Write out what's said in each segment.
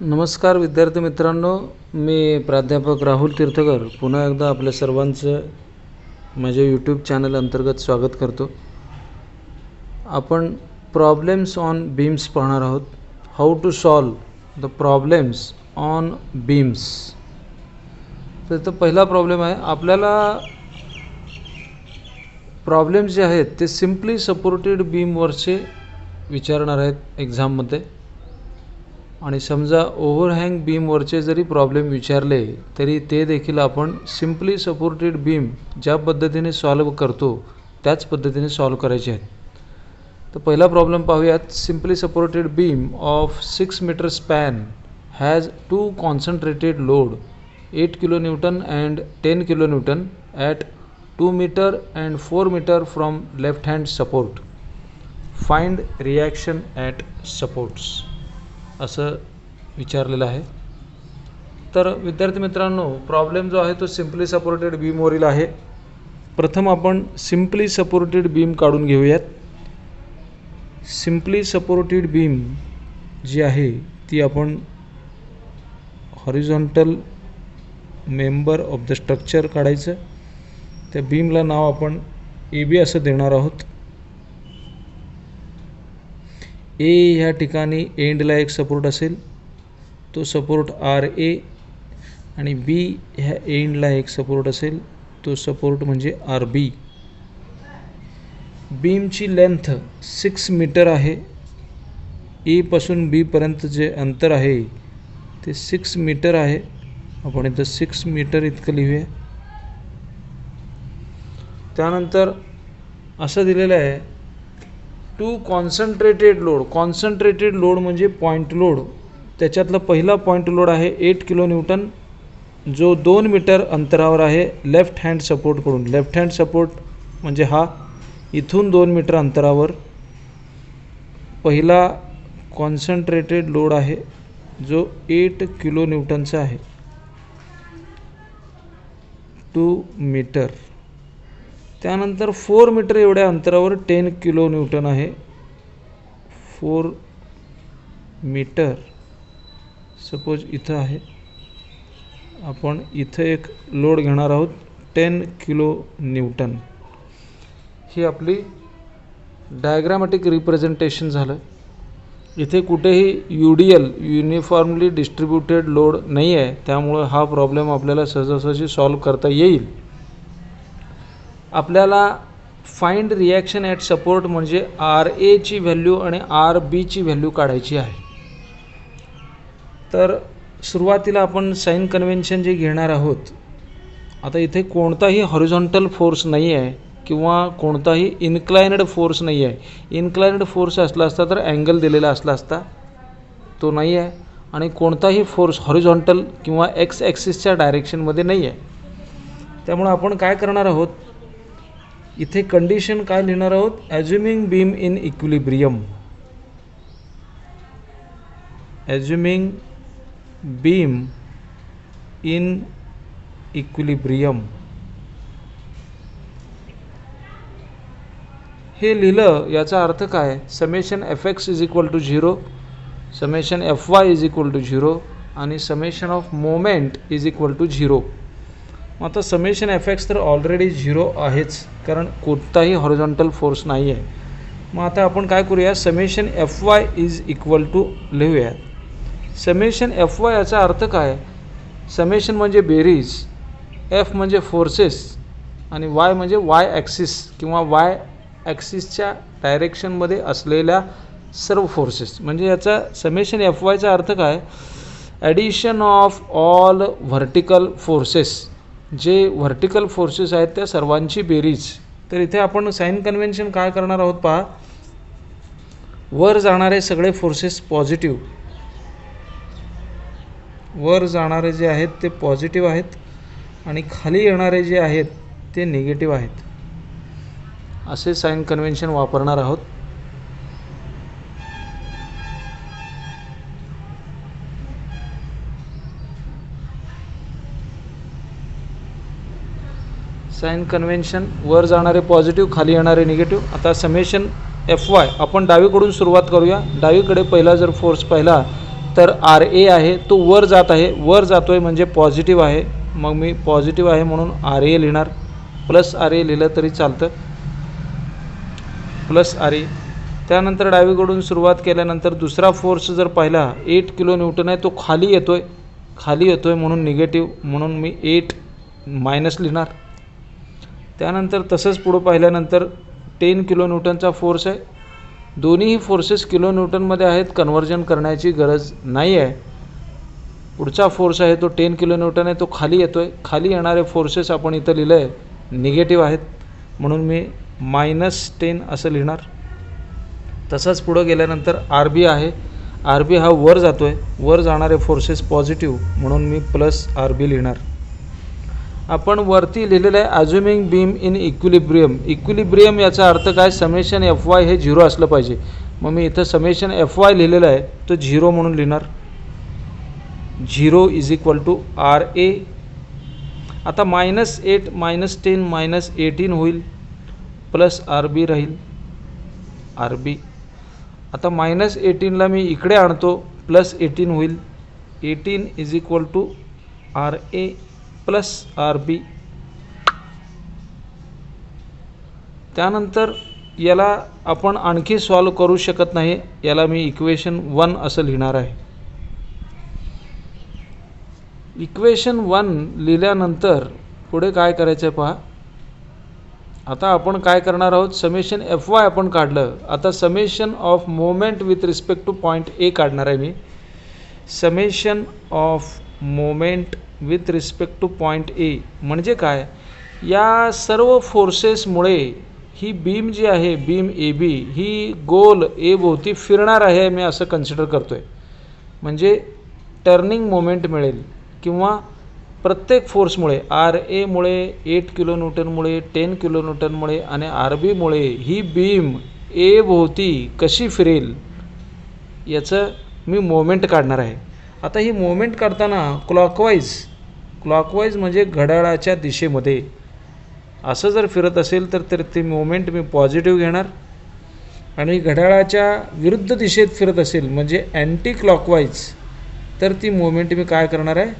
नमस्कार विद्यार्थी मित्रांनो, मी प्राध्यापक राहुल तीर्थकर पुन्हा एकदा आपल्या सर्वांचं माझ्या यूट्यूब चॅनल अंतर्गत स्वागत करतो. आपण प्रॉब्लेम्स ऑन बीम्स पाहणार आहोत. How to solve the problems on beams. तर इथं पहिला प्रॉब्लेम आहे. आपल्याला प्रॉब्लेम्स जे आहेत ते सिम्पली सपोर्टेड बीमवरचे विचारणार आहेत एक्झाममध्ये. आणि समजा ओव्हरहँग बीमवरचे जरी प्रॉब्लेम विचारले तरी ते देखील आपण सिम्पली सपोर्टेड बीम ज्या पद्धतीने सॉल्व करतो त्याच पद्धतीने सॉल्व करायचे आहेत. तर पहिला प्रॉब्लेम पाहूयात. Simply supported beam of 6 meter span has 2 concentrated load 8 kilo newton and 10 kilo newton at 2 meter and 4 meter from left hand support. Find reaction at supports असं विचारलेलं आहे. तर विद्यार्थी मित्रांनो, प्रॉब्लेम जो आहे तो सिम्पली सपोर्टेड बीमवरील आहे. प्रथम आपण सिम्पली सपोर्टेड बीम काढून घेऊयात. सिम्पली सपोर्टेड बीम जी आहे ती आपण horizontal member of the structure काढायचं. त्या बीमला नाव आपण AB असं देणार आहोत. A ह्या ठिकाणी एंडला एक सपोर्ट असेल, तो सपोर्ट RA. आणि B ह्या एंडला एक सपोर्ट असेल, तो सपोर्ट म्हणजे RB. बीमची लेंथ 6 मीटर आहे. A पासून B पर्यंत जे अंतर आहे ते 6 मीटर आहे. आपण इथं 6 मीटर इतकं लिहूया. त्यानंतर असं दिलेलं आहे 2 कॉन्सन्ट्रेटेड लोड. कॉन्सन्ट्रेटेड लोड म्हणजे पॉईंट लोड. त्याच्यातला पहिला पॉईंट लोड आहे 8 किलो न्यूटन जो 2 मीटर अंतरावर आहे लेफ्ट हँड सपोर्टकडून. लेफ्ट हँड सपोर्ट म्हणजे हा इथून 2 मीटर अंतरावर पहिला कॉन्सन्ट्रेटेड लोड आहे जो 8 किलो न्यूटनचा आहे. 2 मीटर. त्यानंतर 4 मीटर एवढ्या अंतरावर 10 किलो न्यूटन आहे. 4 मीटर सपोज इथं आहे. आपण इथं एक लोड घेणार आहोत 10 किलो न्यूटन. ही आपली डायग्रामॅटिक रिप्रेझेंटेशन झालं. इथे कुठेही UDL युनिफॉर्मली डिस्ट्रीब्युटेड लोड नाही आहे, त्यामुळे हा प्रॉब्लेम आपल्याला सहजासहजी सॉल्व करता येईल. आपल्याला फाइंड रिॲक्शन ॲट सपोर्ट म्हणजे RA ची व्हॅल्यू आणि RB ची व्हॅल्यू काढायची आहे. तर सुरुवातीला आपण साइन कन्व्हेन्शन जे घेणार आहोत. आता इथे कोणताही हॉरिझॉन्टल फोर्स नाही आहे किंवा कोणताही इन्क्लाइनड फोर्स नाही आहे. इन्क्लाइनड फोर्स असला असता तर अँगल दिलेला असला असता, तो नाही आहे. आणि कोणताही फोर्स हॉरिझॉन्टल किंवा X ॲक्सिसच्या डायरेक्शनमध्ये नाही आहे. त्यामुळे आपण काय करणार आहोत, इथे कंडिशन काय लिहिणार आहोत, assuming beam in equilibrium. Assuming beam in equilibrium हे लिहिलं याचा अर्थ काय, summation Fx is equal to 0, summation Fy is equal to 0 आणि summation of moment is equal to 0. मग आता समेशन Fx तर ऑलरेडी 0 आहेच, कारण कोणताही हॉरिझॉन्टल फोर्स नाही आहे. मग आता आपण काय करूया, summation Fy is equal to लिहूयात. समेशन Fy याचा अर्थ काय, समेशन म्हणजे बेरीज, F म्हणजे फोर्सेस आणि Y म्हणजे Y ॲक्सिस किंवा Y ॲक्सिसच्या डायरेक्शनमध्ये असलेल्या सर्व फोर्सेस. म्हणजे याचा समेशन Fyचा अर्थ काय, addition of all vertical forces. जे व्हर्टिकल फोर्सेस आहेत त्या सर्वांची बेरीज. तर इथे आपण साइन कन्व्हेन्शन काय करणार आहोत पहा, वर जाणारे सगळे फोर्सेस पॉझिटिव्ह, वर जाणारे जे आहेत ते पॉझिटिव्ह आहेत आणि खाली येणारे जे आहेत ते निगेटिव्ह आहेत, असे साइन कन्व्हेन्शन वापरणार आहोत. साइन कन्व्हेन्शन, वर जाणारे पॉझिटिव्ह खाली येणारे निगेटिव्ह. आता समेशन Fy आपण डावीकडून सुरुवात करूया. डावीकडे पहिला जर फोर्स पाहिला तर आर ए आहे तो वर जात आहे, वर जातो आहे म्हणजे पॉझिटिव्ह आहे, मग मी पॉझिटिव्ह आहे म्हणून आर ए लिहिणार. प्लस आर ए लिहिलं तरी चालतं, प्लस आर ए. त्यानंतर डावीकडून सुरुवात केल्यानंतर दुसरा फोर्स जर पाहिला 8 किलो न्यूटन आहे, तो खाली येतो आहे म्हणून निगेटिव्ह, म्हणून मी 8 मायनस लिहिणार. त्यानंतर तसंच पुढं पाहिल्यानंतर 10 किलो न्यूटनचा फोर्स आहे. दोन्हीही फोर्सेस किलो न्यूटनमध्ये आहेत, कन्व्हर्जन करण्याची गरज नाही आहे. पुढचा फोर्स आहे तो 10 किलो न्यूटन आहे, तो खाली येतो आहे. खाली येणारे फोर्सेस आपण इथं लिहिलं आहे निगेटिव्ह आहेत म्हणून मी -10 असं लिहिणार. तसंच पुढं गेल्यानंतर आर बी आहे, आर बी हा वर जातो आहे, वर जाणारे फोर्सेस पॉझिटिव्ह म्हणून मी प्लस आर बी लिहिणार. आपण वरती लिहिलेलं आहे ॲज्युमिंग बीम इन इक्विलिब्रियम. इक्विलिब्रियम याचा अर्थ काय, समेशन एफ वाय हे 0 असलं पाहिजे. मग मी इथं समेशन एफ वाय लिहिलेलं आहे तो 0 म्हणून लिहिणार. 0 = आर ए. आता -8 -10 -18 होईल, प्लस आर बी राहील, आर बी. आता -18ला मी इकडे आणतो, प्लस 18 होईल. 18 = आर ए प्लस आर बी. त्यानंतर याला आपण आणखी सॉल्व करू शकत नाही, याला मी इक्वेशन 1 असं लिहिणार आहे. इक्वेशन 1 लिहिल्यानंतर पुढे काय करायचं आहे पहा. आता आपण काय करणार आहोत, समेशन एफ वाय आपण काढलं, आता summation of moment with respect to point A काढणार आहे मी. Summation of moment with respect to point A म्हणजे काय, या सर्व फोर्सेसमुळे ही बीम जी आहे, बीम ए बी ही गोल ए भोवती फिरणार आहे, मी असं कन्सिडर करतो आहे. म्हणजे टर्निंग मोमेंट मिळेल, किंवा प्रत्येक फोर्समुळे, आर एमुळे 8 किलो न्यूटनमुळे, 10 किलो न्यूटनमुळे आणि आर बीमुळे ही बीम ए भोवती कशी फिरेल याचं मी मोमेंट काढणार आहे. आता ही मोमेंट काढताना क्लॉकवाईज म्हणजे घड्याळाच्या दिशेमध्ये असं जर फिरत असेल तर ती मोमेंट मी पॉझिटिव्ह घेणार, आणि घड्याळाच्या विरुद्ध दिशेत फिरत असेल म्हणजे अँटी क्लॉकवाईज तर ती मोमेंट मी काय करणार आहे,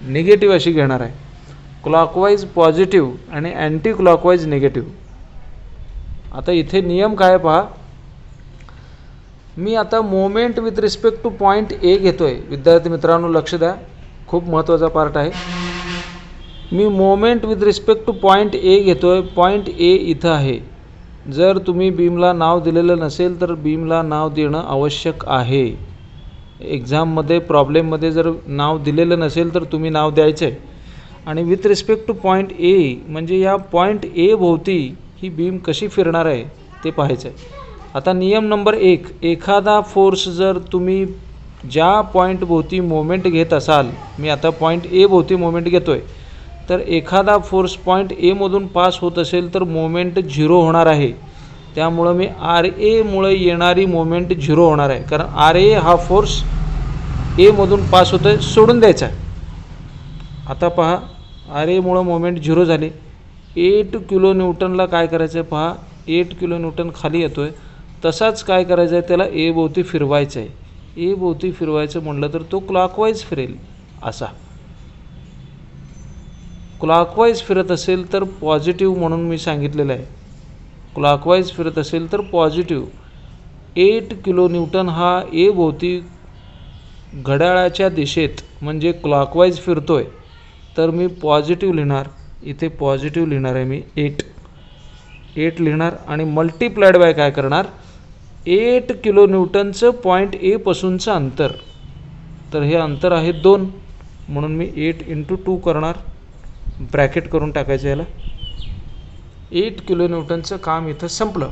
निगेटिव्ह अशी घेणार आहे. क्लॉकवाईज पॉझिटिव्ह आणि अँटी क्लॉकवाईज निगेटिव्ह. आता इथे नियम काय पहा, मी आता moment with respect to point A घेतो आहे. विद्यार्थी मित्रांनो लक्ष द्या, खूप महत्त्वाचा पार्ट आहे. मी moment with respect to point A घेतो आहे. पॉईंट ए इथं आहे. जर तुम्ही बीमला नाव दिलेलं नसेल तर बीमला नाव देणं आवश्यक आहे. एक्झाममध्ये प्रॉब्लेममध्ये जर नाव दिलेलं नसेल तर तुम्ही नाव द्यायचं आहे. आणि with respect to point A म्हणजे या पॉईंट ए भोवती ही बीम कशी फिरणार आहे ते पाहायचं आहे. आता नियम नंबर 1, एखादा फोर्स जर तुम्ही ज्या पॉईंट भोवती मोमेंट घेत असाल, मी आता पॉईंट ए भोवती मोमेंट घेतो आहे, तर एखादा फोर्स पॉईंट एमधून पास होत असेल तर मोमेंट 0 होणार आहे. त्यामुळं मी आर एमुळे येणारी मोमेंट 0 होणार आहे, कारण आर ए हा फोर्स एमधून पास होतो आहे, सोडून द्यायचा आहे. आता पहा, आर एमुळं मोमेंट 0 झाले. 8 किलो न्यूटनला काय करायचं आहे पहा, 8 किलो न्यूटन खाली येतो आहे. तसाच काय करायचं आहे, त्याला ए भोवती फिरवायचं आहे. ए भोवती फिरवायचं म्हटलं तर तो क्लॉकवाईज फिरेल. असा क्लॉकवाईज फिरत असेल तर पॉझिटिव्ह म्हणून मी सांगितलेलं आहे. क्लॉकवाईज फिरत असेल तर पॉझिटिव्ह. 8 किलो न्यूटन हा ए भोवती घड्याळाच्या दिशेत म्हणजे क्लॉकवाईज फिरतो आहे, तर मी पॉझिटिव्ह लिहिणार. इथे पॉझिटिव्ह लिहिणार आहे मी. 8 लिहिणार आणि मल्टिप्लाइड बाय काय करणार, 8 किलो न्यूटनचं पॉईंट ए पासूनचं अंतर, तर हे अंतर आहे 2 म्हणून मी 8 × 2 करणार. ब्रॅकेट करून टाकायचं याला. 8 किलो न्यूटनचं काम इथं संपलं.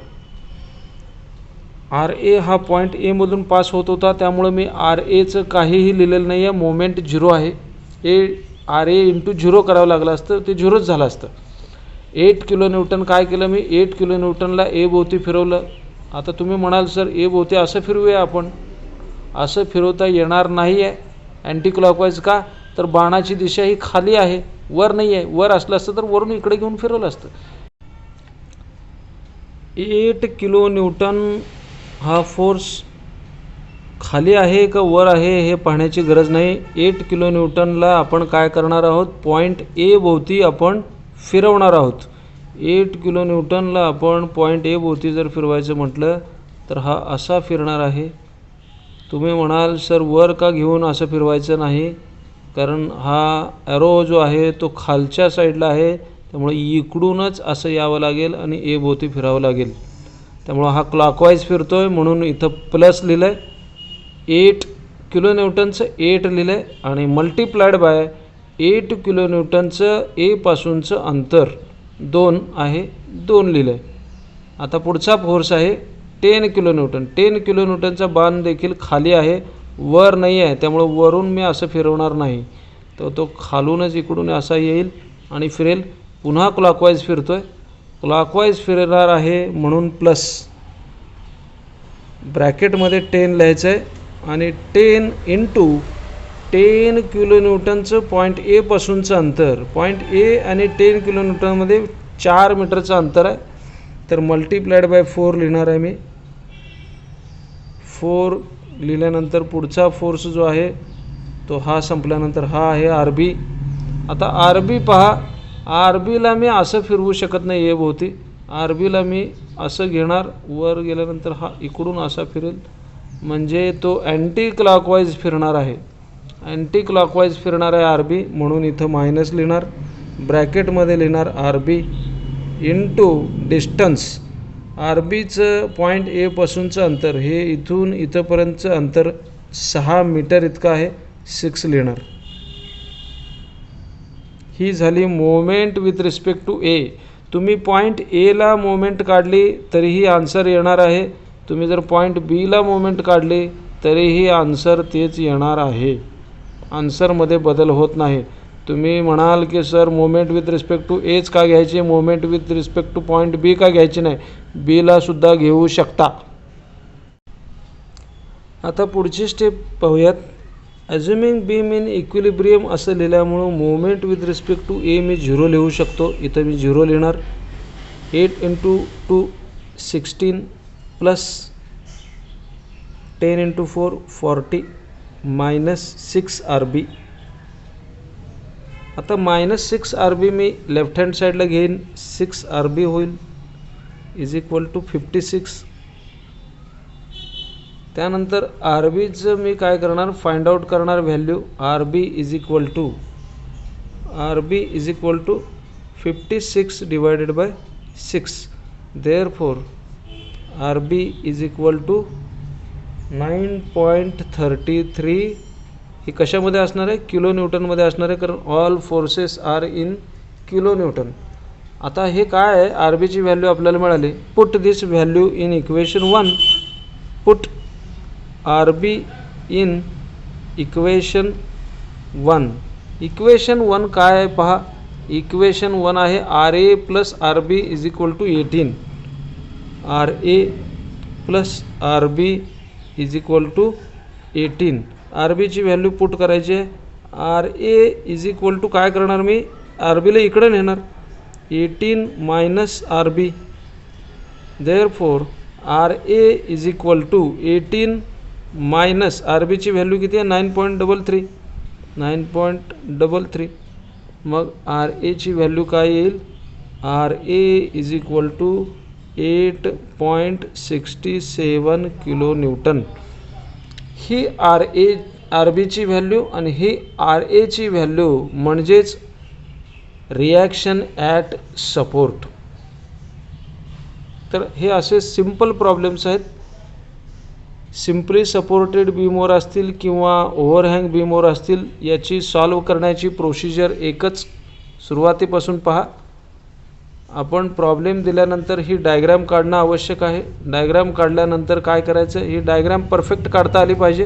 आर ए हा पॉईंट एमधून पास होत होता, त्यामुळं मी आर एचं काहीही लिहिलेलं नाही आहे. मोमेंट 0 आहे. आर ए × 0 करावं लागलं असतं, ते 0च झालं असतं. 8 किलो न्यूटन काय केलं मी, 8 किलो न्यूटनला ए भोवती फिरवलं. आता तुम्ही म्हणाल सर ए भोवती असं फिरवूया आपण, असं फिरवता येणार नाही आहे. अँटी क्लॉकवाईज का, तर बाणाची दिशा ही खाली आहे, वर नाही आहे. वर असलं असतं तर वरून इकडे घेऊन फिरवलं असतं. 8 किलो न्यूटन हा फोर्स खाली आहे का वर आहे हे पाहण्याची गरज नाही. 8 किलो न्यूटनला आपण काय करणार आहोत, पॉईंट ए भोवती आपण फिरवणार आहोत. 8 किलो न्यूटनला आपण पॉईंट ए भोवती जर फिरवायचं म्हटलं तर हा असा फिरणार आहे. तुम्ही म्हणाल सर वर का घेऊन असं फिरवायचं नाही, कारण हा ॲरो जो आहे तो खालच्या साईडला आहे, त्यामुळे इकडूनच असं यावं लागेल आणि ए भोवती फिरावं लागेल. त्यामुळं हा क्लॉकवाईज फिरतो आहे म्हणून इथं प्लस लिहिलं आहे. 8 किलो न्यूटनचं 8 लिहिलं आहे आणि मल्टिप्लाइड बाय 8 किलो न्यूटनचं एपासूनचं अंतर 2 आहे, 2 लिहिलं आहे. आता पुढचा फोर्स आहे 10 किलो न्यूटन. 10 किलो न्यूटनचा बाण देखील खाली आहे, वर नाही आहे, त्यामुळं वरून मी असं फिरवणार नाही. तर तो खालूनच इकडून असा येईल आणि फिरेल. पुन्हा क्लॉकवाईज फिरतो आहे, क्लॉकवाईज फिरणार आहे म्हणून प्लस ब्रॅकेटमध्ये 10 लिहायचं आहे आणि 10 इंटू 10 किलो न्यूटनचं पॉईंट एपासूनचं अंतर. पॉईंट ए आणि 10 किलो न्यूटनमध्ये 4 मीटरचं अंतर आहे, तर मल्टिप्लाइड बाय 4 लिहिणार आहे मी. 4 लिहिल्यानंतर पुढचा फोर्स जो आहे तो हा संपल्यानंतर हा आहे आर बी. आता आर बी पहा, आर बीला मी असं फिरवू शकत नाही ए भोवती. आर बीला मी असं घेणार, वर गेल्यानंतर हा इकडून असा फिरेल, म्हणजे तो अँटी क्लॉकवाईज फिरणार आहे. अँटी क्लॉकवाईज फिरणार आहे आर बी, म्हणून इथं मायनस लिहिणार, ब्रॅकेटमध्ये लिहिणार R B into distance. R बीचं पॉईंट एपासूनचं अंतर हे इथून इथंपर्यंतचं अंतर 6 मीटर इतकं आहे, 6 लिहिणार. ही झाली मोमेंट विथ रिस्पेक्ट टू ए. तुम्ही पॉईंट एला मोमेंट काढली तरीही आन्सर येणार आहे. तुम्ही जर पॉईंट बीला मोमेंट काढली तरीही आन्सर तेच येणार आहे. आन्सरमध्ये बदल होत नाही. तुम्ही म्हणाल की sir moment with respect to H का घ्यायची, moment with respect to point B का घ्यायची नाही, बीला सुद्धा घेऊ शकता. आता पुढची स्टेप पाहूयात. ॲज्युमिंग बीम इन इक्विलिब्रियम असं लिहिल्यामुळं moment with respect to A मी 0 लिहू शकतो. इथं मी 0 लिहिणार. 8 into 2 16 plus 10 into 4 40 minus 6 R B. आता मायनस 6 आर बी मी लेफ्ट हँड साईडला घेईन, 6 आर बी होईल इज इक्वल टू 56. त्यानंतर आर बीचं मी काय करणार, फाइंड आउट करणार value. R B is equal to 56 divided by 6. Therefore R B is equal to 9.33. ही कशामध्ये असणार आहे, किलो न्यूटनमध्ये असणार आहे, कारण all forces are in kilo newton. आता हे काय आहे, आर बीची व्हॅल्यू आपल्याला मिळाली. Put this value in equation 1. Put R B in equation 1. Equation 1 काय आहे पहा. इक्वेशन 1 आहे R A plus R B is equal to 18. R A plus R B is equal to 18. R बीची value put करायची आहे. R A is equal to काय करणार मी, आर बीला इकडे नेणार, 18 minus R B. Therefore R A is equal to 18 minus R बीची व्हॅल्यू किती आहे, 9.33. मग आर एची व्हॅल्यू काय येईल, R A is equal to 8.67 kilo newton. ही आर बीची व्हॅल्यू आणि ही आर एची व्हॅल्यू म्हणजेच रिॲक्शन ॲट सपोर्ट. तर हे असे सिंपल प्रॉब्लेम्स आहेत. सिम्पली सपोर्टेड बीमवर असतील किंवा ओव्हरहँग बीमवर असतील, याची सॉल्व करण्याची प्रोसिजर एकच. सुरुवातीपासून पहा. आपण प्रॉब्लेम दिल्यानंतर ही डायग्राम काढणं आवश्यक आहे. डायग्राम काढल्यानंतर काय करायचं, ही डायग्राम परफेक्ट काढता आली पाहिजे.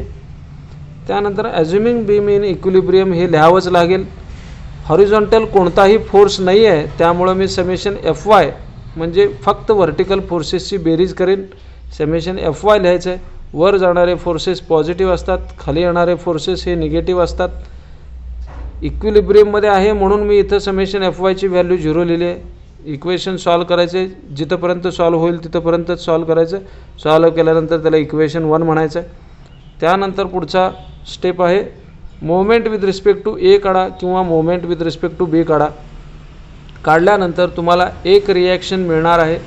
त्यानंतर ॲज्युमिंग बीम इन इक्विलिब्रियम हे लिहावंच लागेल. हॉरिझॉन्टल कोणताही फोर्स नाही आहे, त्यामुळं मी समेशन एफ वाय म्हणजे फक्त व्हर्टिकल फोर्सेसची बेरीज करेन. समेशन एफ वाय लिहायचं आहे. वर जाणारे फोर्सेस पॉझिटिव्ह असतात, खाली येणारे फोर्सेस हे निगेटिव्ह असतात. इक्विलिब्रियममध्ये आहे म्हणून मी इथं समेशन एफ वायची व्हॅल्यू 0 लिहिली आहे. इक्वेशन सॉल्व करायचे, जिथंपर्यंत सॉल्व होईल तिथंपर्यंतच सॉल्व करायचं. सॉल्व केल्यानंतर त्याला इक्वेशन 1 म्हणायचं आहे. त्यानंतर पुढचा स्टेप आहे मोमेंट विथ रिस्पेक्ट टू ए काढा किंवा moment with respect to be काढा. काढल्यानंतर तुम्हाला एक रिॲक्शन मिळणार आहे.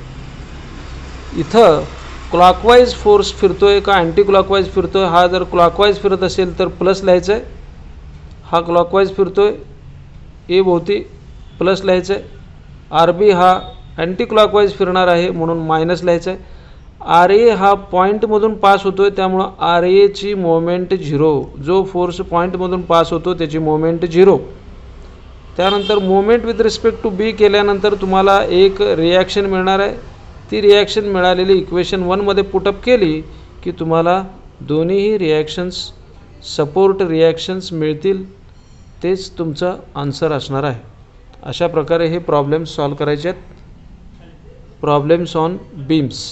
इथं क्लॉकवाईज फोर्स फिरतोय का अँटी क्लॉकवाईज फिरतोय. हा जर क्लॉकवाईज फिरत असेल तर प्लस लिहायचं आहे. हा क्लॉकवाईज फिरतोय ए भोवती प्लस लिहायचं आहे. आर बी हा अँटी क्लॉकवाईज फिरणार आहे म्हणून मायनस लिहायचं आहे. आर ए हा पॉईंटमधून पास होतो आहे त्यामुळं आर एची मोमेंट 0. जो फोर्स पॉईंटमधून पास होतो त्याची मोमेंट 0. त्यानंतर moment with respect to be केल्यानंतर तुम्हाला एक रिॲक्शन मिळणार आहे. ती रिॲक्शन मिळालेली इक्वेशन 1 मध्ये पुटअप केली की तुम्हाला दोन्हीही रिॲक्शन्स सपोर्ट रिॲक्शन्स मिळतील. तेच तुमचं आन्सर असणार आहे. अशा प्रकारे हे प्रॉब्लेम्स सॉल्व करायचे आहेत. Problems on beams.